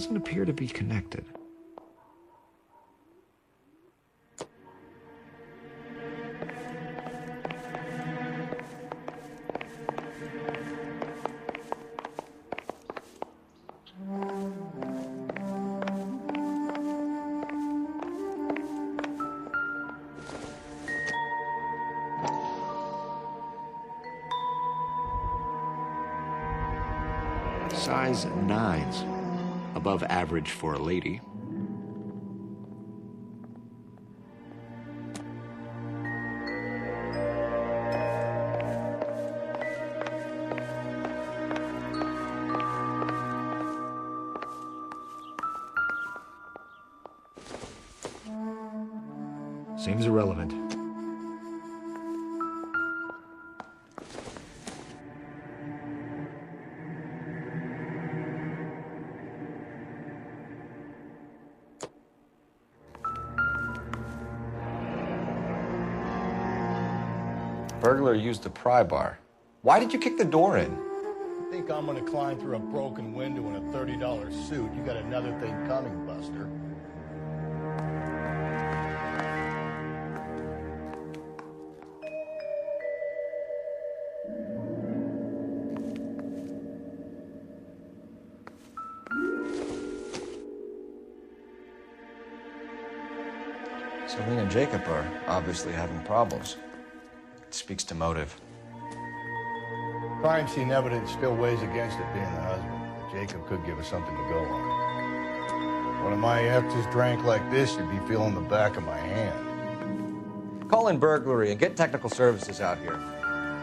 doesn't appear to be connected. Size 9s, above average for a lady. Seems irrelevant. Burglar used the pry bar. Why did you kick the door in? You think I'm gonna climb through a broken window in a $30 suit? You got another thing coming, Buster. Celine and Jacob are obviously having problems. It speaks to motive. Crime scene evidence still weighs against it being the husband. Jacob could give us something to go on. One of my exes drank like this, you'd be feeling the back of my hand. Call in burglary and get technical services out here.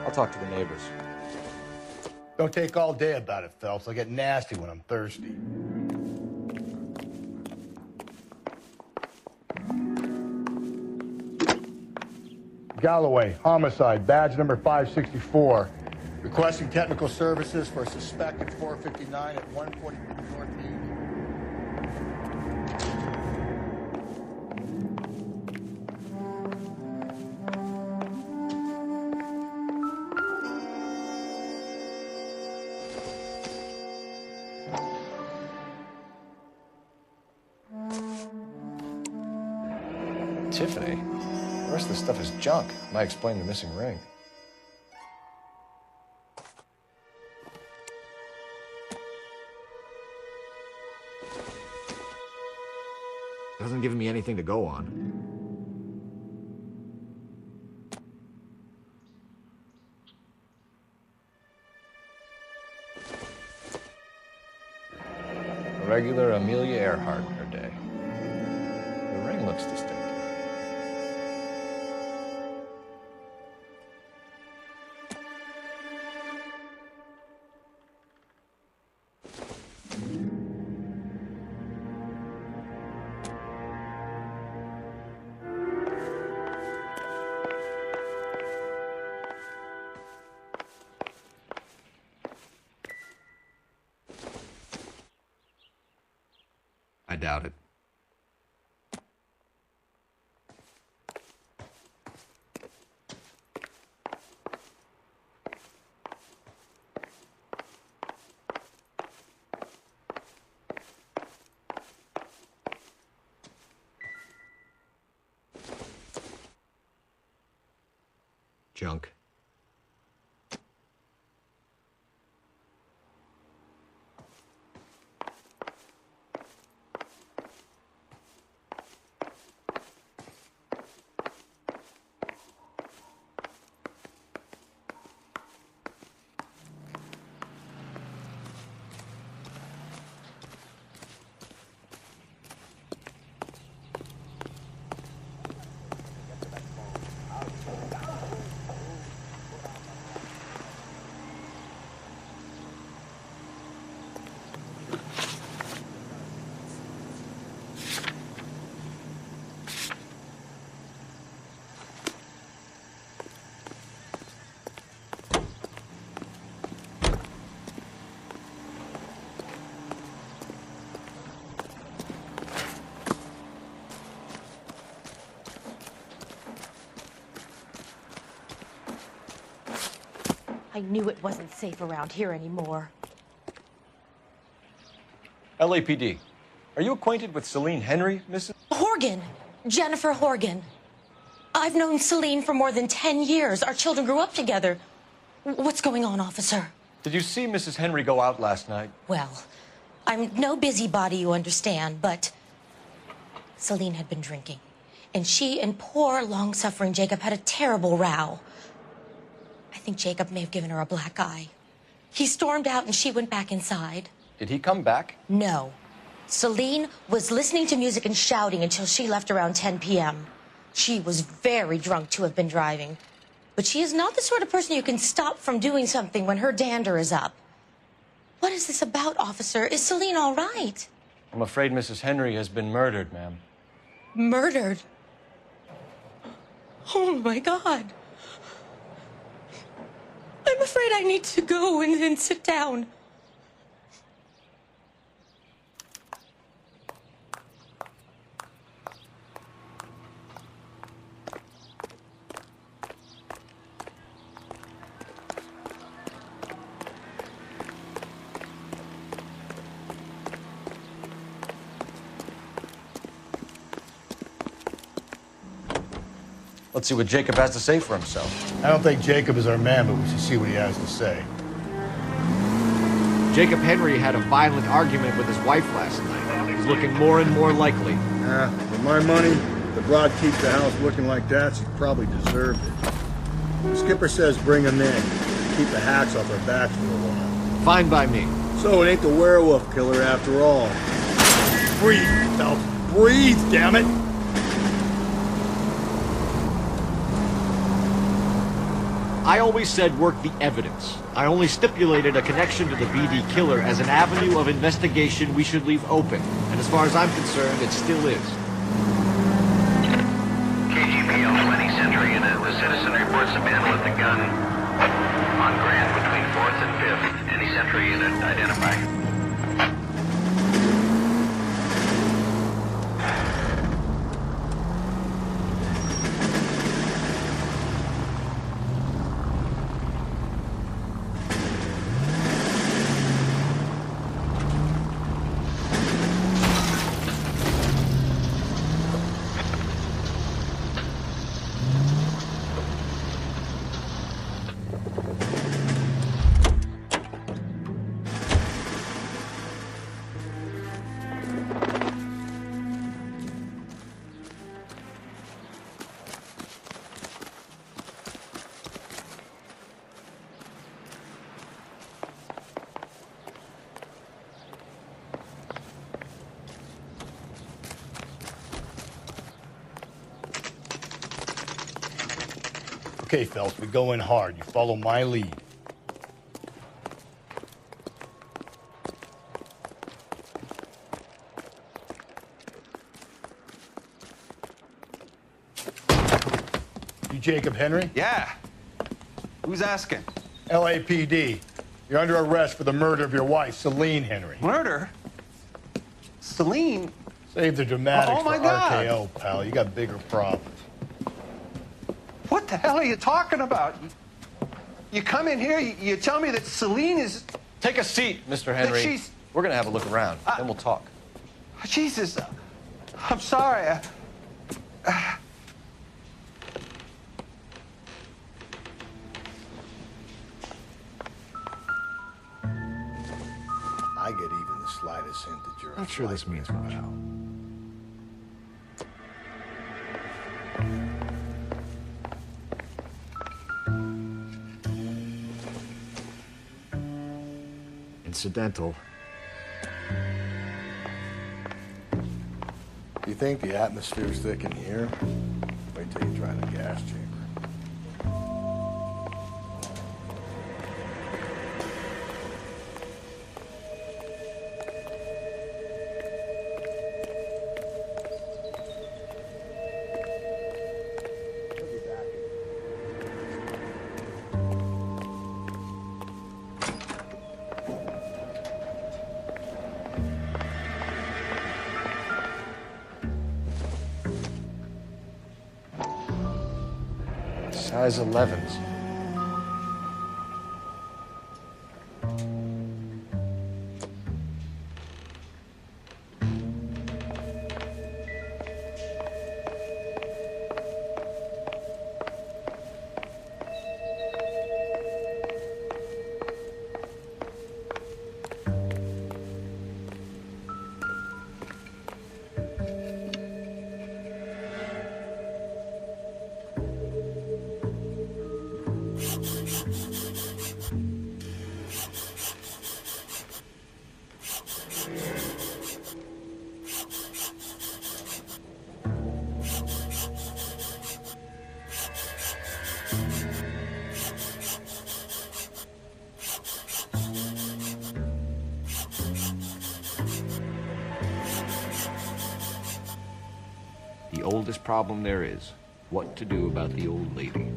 I'll talk to the neighbors. Don't take all day about it, Phelps. I'll get nasty when I'm thirsty. Galloway, homicide, badge number 564. Requesting technical services for a suspected 459 at 140 North Union. Tiffany? The rest of the stuff is junk. Might explain the missing ring. Doesn't give me anything to go on. A regular Amelia Earhart in her day. The ring looks distinctive. I doubt it. Junk. I knew it wasn't safe around here anymore. LAPD. Are you acquainted with Celine Henry, Mrs.? Horgan. Jennifer Horgan. I've known Celine for more than 10 years. Our children grew up together. What's going on, officer? Did you see Mrs. Henry go out last night? Well, I'm no busybody, you understand, but Celine had been drinking. And she and poor, long-suffering Jacob had a terrible row. I think Jacob may have given her a black eye. He stormed out and she went back inside. Did he come back? No. Celine was listening to music and shouting until she left around 10 p.m. She was very drunk to have been driving. But she is not the sort of person you can stop from doing something when her dander is up. What is this about, officer? Is Celine all right? I'm afraid Mrs. Henry has been murdered, ma'am. Murdered? Oh, my God. I'm afraid I need to go and sit down. Let's see what Jacob has to say for himself. I don't think Jacob is our man, but we should see what he has to say. Jacob Henry had a violent argument with his wife last night. He's looking more and more likely. For my money, if the broad keeps the house looking like that, she probably deserved it. The skipper says bring him in. Keep the hacks off our backs for a while. Fine by me. So it ain't the werewolf killer after all. Breathe, Phelps. Breathe, damn it! I always said work the evidence. I only stipulated a connection to the BD killer as an avenue of investigation we should leave open. And as far as I'm concerned, it still is. KGPL 20 Century Unit. The citizen reports a man with a gun on Grand between 4th and 5th. Any Century Unit identify. Okay, Phelps, we go in hard. You follow my lead. You Jacob Henry? Yeah. Who's asking? LAPD. You're under arrest for the murder of your wife, Celine Henry. Murder? Celine? Save the dramatics Oh, my for God. RKO, pal. You got bigger problems. What the hell are you talking about? You come in here, you tell me that Celine is... Take a seat, Mr. Henry. she's- We're gonna have a look around, then we'll talk. Jesus, I'm sorry. I get even the slightest hint that you're Not sure this means much. Incidental. You think the atmosphere's thick in here? Wait till you try the gas chamber. Size 11s. The oldest problem there is, what to do about the old lady.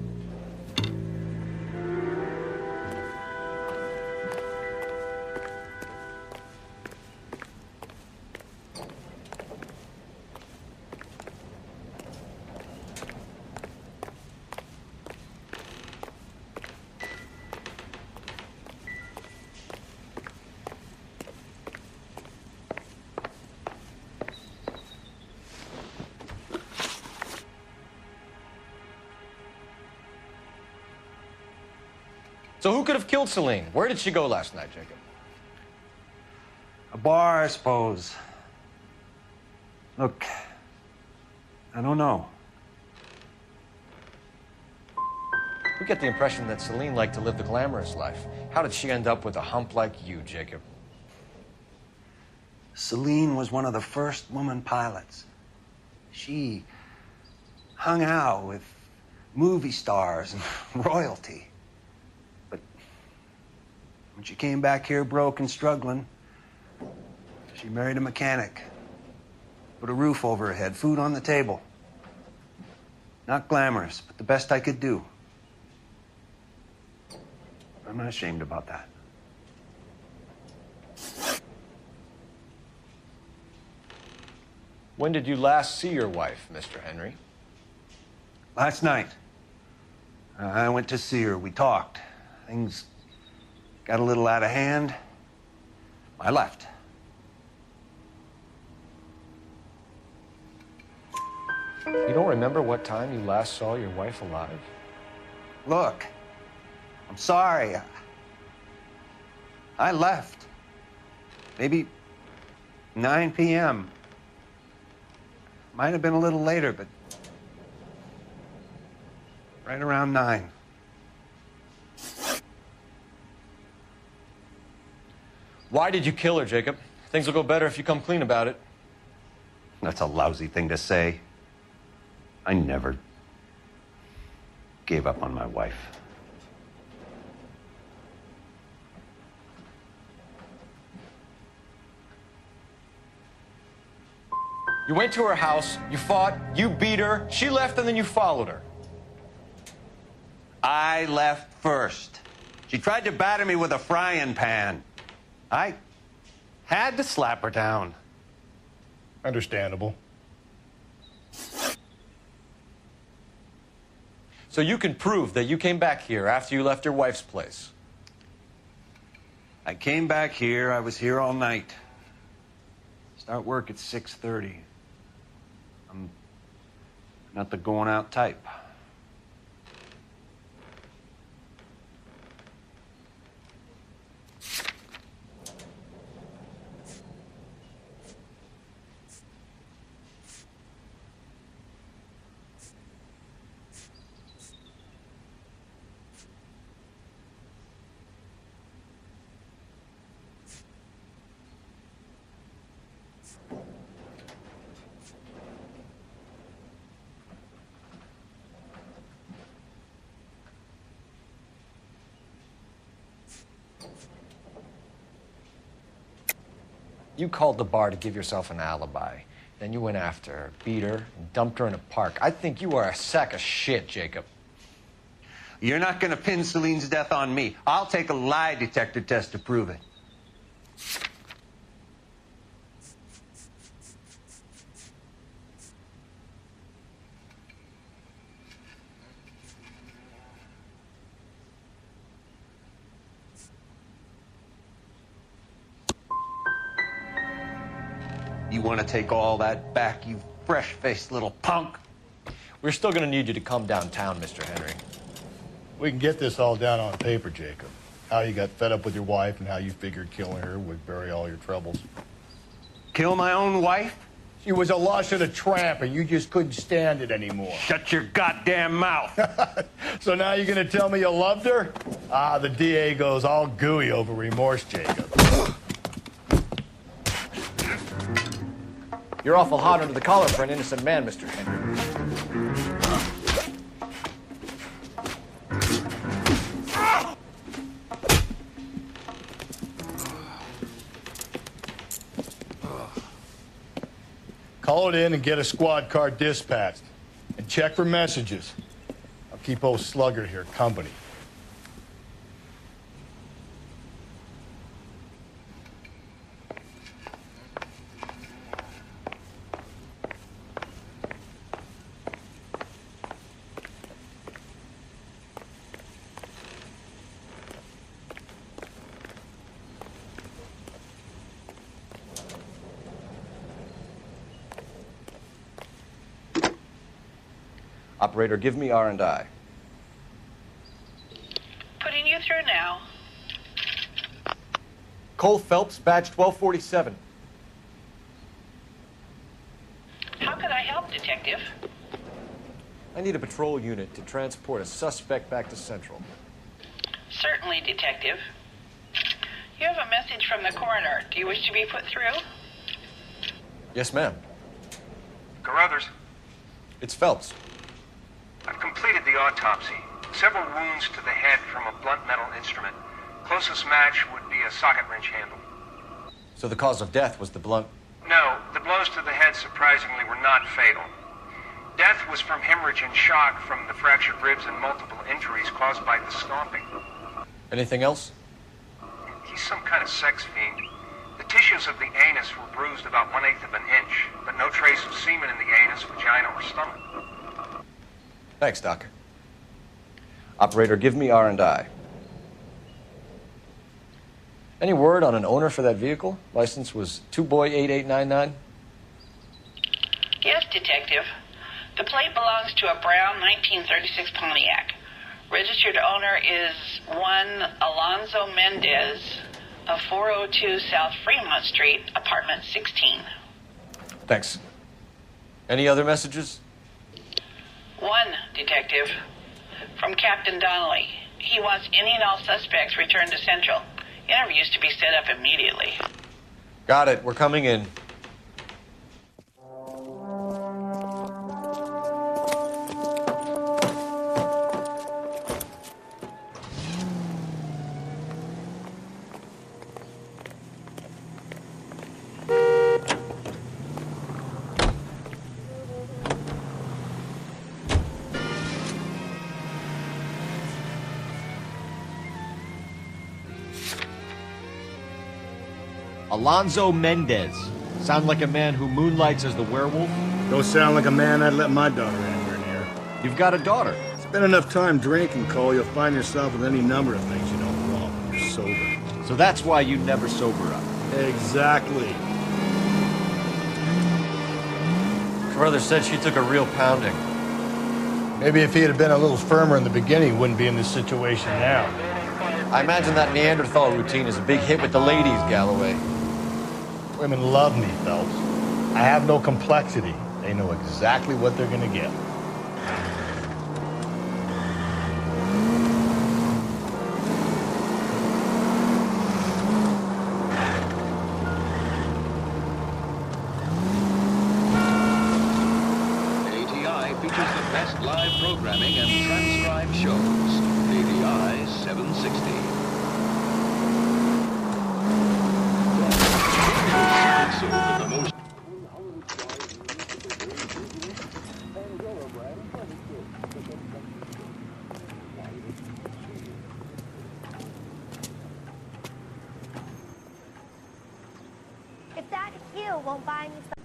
So who could have killed Celine? Where did she go last night, Jacob? A bar, I suppose. Look, I don't know. We get the impression that Celine liked to live the glamorous life. How did she end up with a hump like you, Jacob? Celine was one of the first woman pilots. She hung out with movie stars and royalty. But when she came back here broke and struggling, she married a mechanic. Put a roof over her head, food on the table. Not glamorous, but the best I could do. I'm not ashamed about that. When did you last see your wife, Mr. Henry? Last night, I went to see her. We talked. Things got a little out of hand. I left. You don't remember what time you last saw your wife alive? Look, I'm sorry. I left. Maybe 9 p.m. Might have been a little later, but right around 9. Why did you kill her, Jacob? Things will go better if you come clean about it. That's a lousy thing to say. I never gave up on my wife. You went to her house, you fought, you beat her, she left, and then you followed her. I left first. She tried to batter me with a frying pan. I had to slap her down. Understandable. So you can prove that you came back here after you left your wife's place. I came back here. I was here all night. Start work at 6:30. I'm not the going out type. You called the bar to give yourself an alibi. Then you went after her, beat her, and dumped her in a park. I think you are a sack of shit, Jacob. You're not going to pin Celine's death on me. I'll take a lie detector test to prove it. You want to take all that back, you fresh-faced little punk? We're still going to need you to come downtown, Mr. Henry. We can get this all down on paper, Jacob. How you got fed up with your wife and how you figured killing her would bury all your troubles. Kill my own wife? She was a lush and a tramp, and you just couldn't stand it anymore. Shut your goddamn mouth. So now you're gonna tell me you loved her? Ah, the DA goes all gooey over remorse, Jacob. You're awful hot under the collar for an innocent man, Mr. Henry. Call it in and get a squad car dispatched. And check for messages. I'll keep old Slugger here company. Operator, give me R&I. Putting you through now. Cole Phelps, badge 1247. How could I help, Detective? I need a patrol unit to transport a suspect back to Central. Certainly, Detective. You have a message from the coroner. Do you wish to be put through? Yes, ma'am. Carruthers, It's Phelps. I've completed the autopsy. Several wounds to the head from a blunt metal instrument. Closest match would be a socket wrench handle. So the cause of death was the blunt... No, the blows to the head surprisingly were not fatal. Death was from hemorrhage and shock from the fractured ribs and multiple injuries caused by the stomping. Anything else? He's some kind of sex fiend. The tissues of the anus were bruised about 1/8 of an inch, but no trace of semen in the anus, vagina, or stomach. Thanks, Doc. Operator, give me R&I. Any word on an owner for that vehicle? License was 2boy8899. Yes, Detective. The plate belongs to a brown 1936 Pontiac. Registered owner is one Alonzo Mendez of 402 South Fremont Street, apartment 16. Thanks. Any other messages? One, Detective. From Captain Donnelly. He wants any and all suspects returned to Central. Interviews to be set up immediately. Got it. We're coming in. Alonzo Mendez. Sound like a man who moonlights as the werewolf? Don't sound like a man I'd let my daughter anywhere near. You've got a daughter. Spend enough time drinking, Cole, you'll find yourself with any number of things you don't want when you're sober. So that's why you never sober up. Exactly. Carruthers said she took a real pounding. Maybe if he had been a little firmer in the beginning, he wouldn't be in this situation now. I imagine that Neanderthal routine is a big hit with the ladies, Galloway. Women love me, Phelps. I have no complexity. They know exactly what they're gonna get. ATI features the best live programming and transcribed shows. ATI 760. If that heel won't buy me something.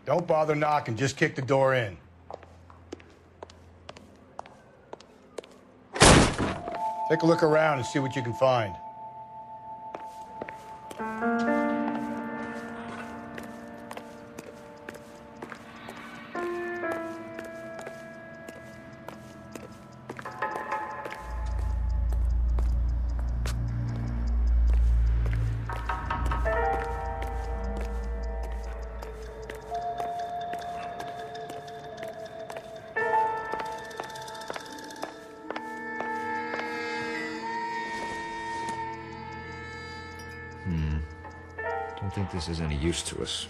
Don't bother knocking, just kick the door in. Take a look around and see what you can find. Don't think this is any use to us.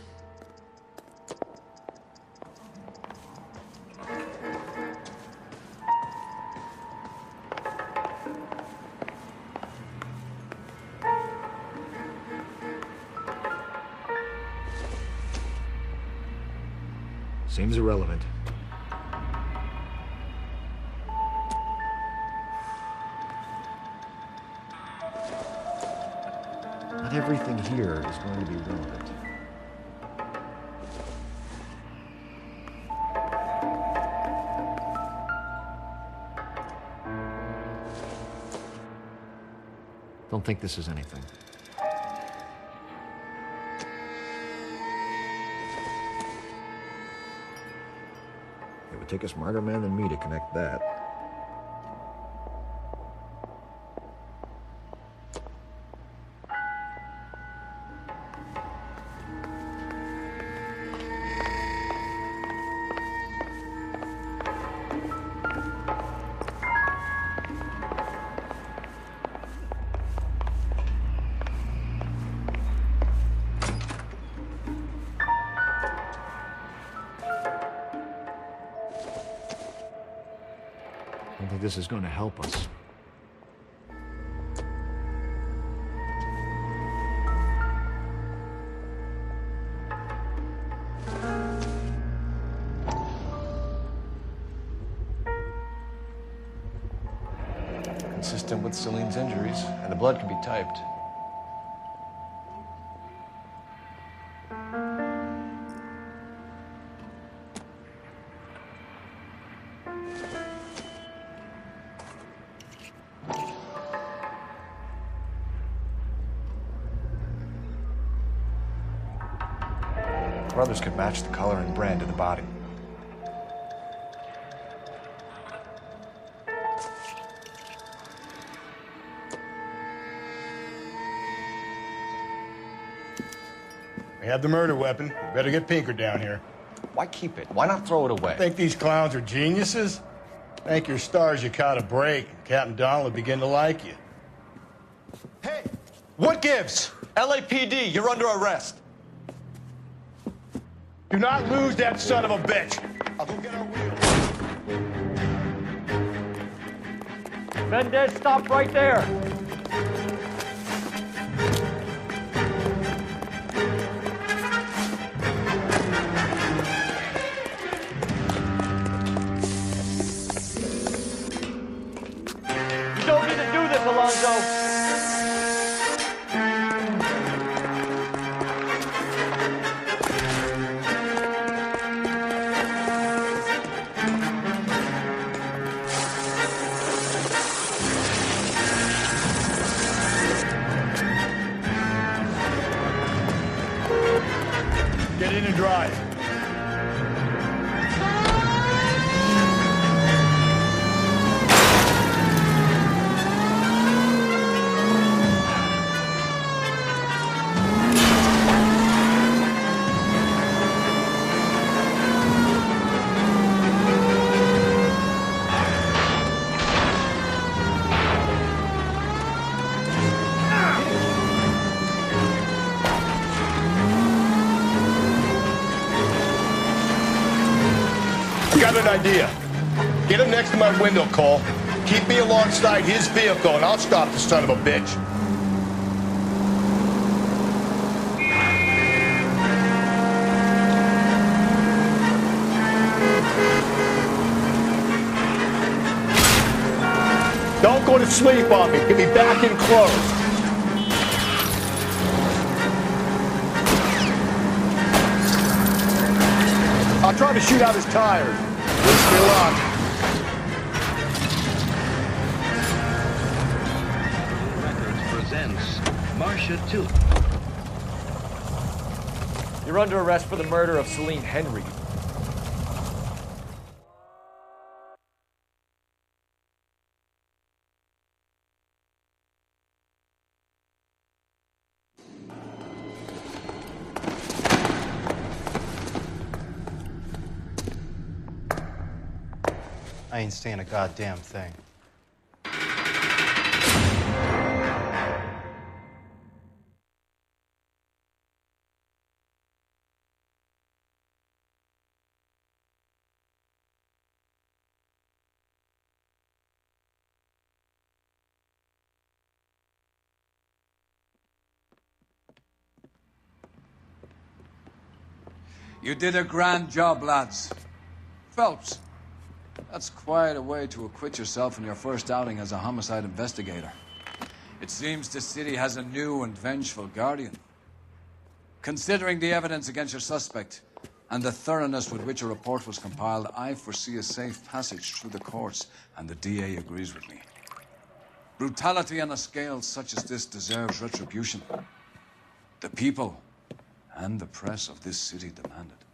Seems irrelevant. Not everything here is going to be relevant. Don't think this is anything. It would take a smarter man than me to connect that. I don't think this is going to help us. Consistent with Celine's injuries, and the blood can be typed. Brothers could match the color and brand of the body. We have the murder weapon. We better get Pinker down here. Why keep it? Why not throw it away? Think these clowns are geniuses? Thank your stars you caught a break. Captain Donald will begin to like you. Hey, what gives? LAPD, you're under arrest. Do not lose that son of a bitch. I'll go get our wheels. Mendez, stop right there! You don't need to do this, Alonzo! Get in and drive. Got an idea. Get him next to my window, Cole. Keep me alongside his vehicle, and I'll stop the son of a bitch. Don't go to sleep on me. Get me back in close. to shoot out his tires. Wish me luck. Records presents Marcia 2. You're under arrest for the murder of Celine Henry. I ain't saying a goddamn thing. You did a grand job, lads. Phelps, that's quite a way to acquit yourself in your first outing as a homicide investigator. It seems the city has a new and vengeful guardian. Considering the evidence against your suspect and the thoroughness with which a report was compiled, I foresee a safe passage through the courts, and the DA agrees with me. Brutality on a scale such as this deserves retribution. The people and the press of this city demand it.